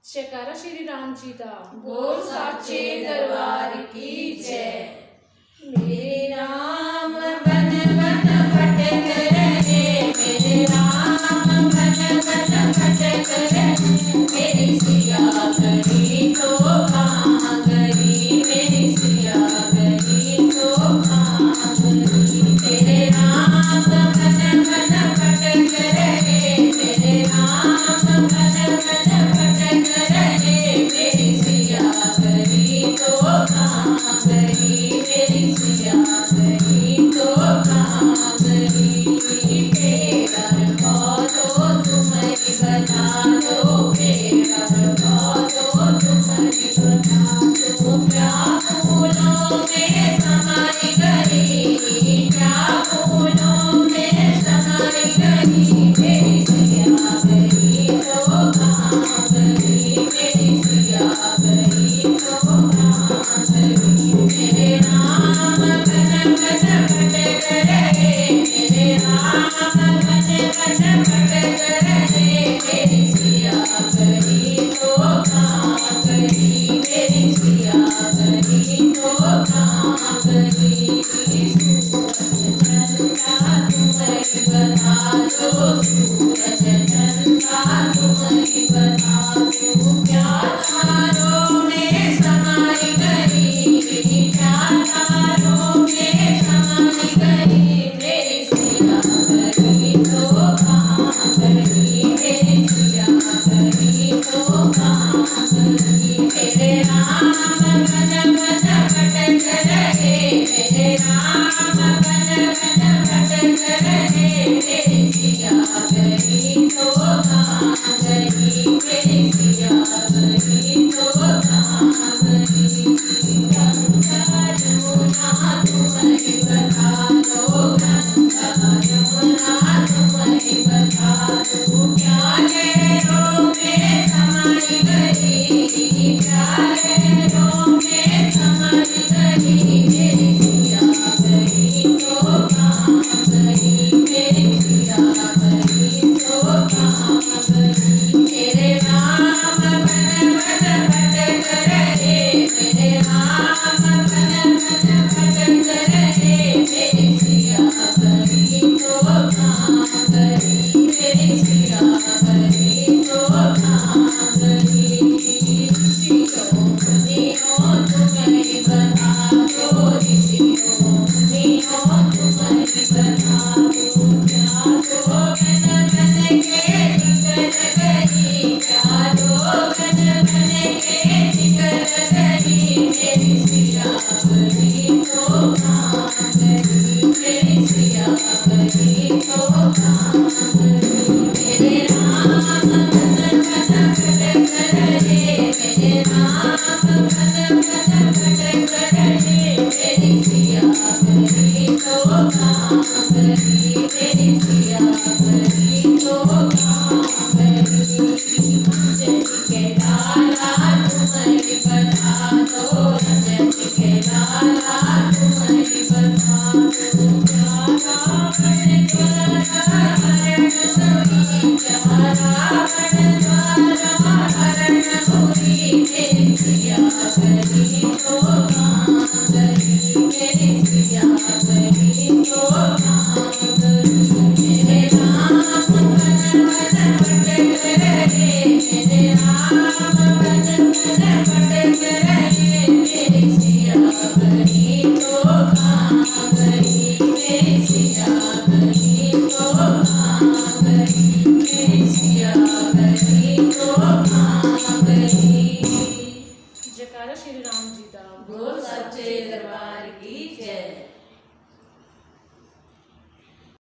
जयकारा श्री राम जी दा। बोल साचे दरबार की जय। मेरे राम बन बन भटक रहे, मेरे राम बन बन भटक रहे। मेरी सिया गई तो कहाँ गई, मेरी सिया गई तो कहाँ गई। मेरे राम बन बन भटक रहे, मेरे राम बन बन भटक रहे। मेरी सिया गई तो कहाँ गई, मेरी सिया गई तो कहाँ गई। तेरा बोलो तुम ही बता दो, तेरा बोलो तुम ही बता दो। क्या फूलों में समाई गई, क्या फूलों में समाई गई। मेरी सिया गई तो कहाँ गई, मेरी सिया गई तो कहाँ गई। मेरे राम बन बन भटक रहे, मेरे राम बन बन भटक रहे। मेरी सिया गई तो कहाँ गई, मेरी सिया गई तो कहाँ गई। सूरज चंदा तुम ही बता दो, सूरज चंदा तुम ही बता दो। क्या तारों में समाई गई, क्या तारों में समाई गई। मेरी सिया गई तो कहाँ गई, मेरी सिया गई तो कहाँ गई। मेरे राम बन बन भटक रहे, मेरे राम बन बन भटक रहे। मेरी सिया गई तो कहाँ गई, मेरी सिया गई तो कहाँ गई। गंगा यमुना तुम ही बता दो, गंगा यमुना तुम ही बता दो। क्या लहरों में समाई गई, क्या लहरों में समाई गई। मेरी सिया गई तो कहाँ गई, मेरी सिया गई तो कहाँ गई। मेरे राम बन बन भटक रहे, मेरे राम बन बन भटक रहे। मेरी सिया गई तो कहाँ गई, मेरी सिया गई तो कहाँ गई। ऋषियों मुनियों तुम ही बता दो, ऋषियों मुनियों तुम ही बता दो। क्या जोगन बन के निकल गई, क्या जोगन बन के निकल गई। मेरी सिया गई तो कहाँ गई, मेरी सिया गई तो कहाँ गई। मेरे राम बन बन भटक रहे, मेरे राम बन बन भटक रहे। मेरी सिया गई तो कहाँ गई, मेरी सिया गई तो कहाँ गई। अंजलि के लाला तुम ही बता दो, अंजलि के लाला तुम ही बता दो। क्या रावण द्वारा हरण हुई, क्या रावण द्वारा हरण हुई। मेरी सिया गई तो कहाँ गई, मेरी सिया गई तो कहाँ गई। मेरे राम बन बन भटक रहे, मेरे राम बन बन भटक रहे। मेरी सिया गई तो कहाँ गई, मेरी सिया गई तो कहाँ गई। मेरी सिया गई तो कहाँ गई। जयकारा श्री राम जी दा। बोल सच्चे दरबार की जय।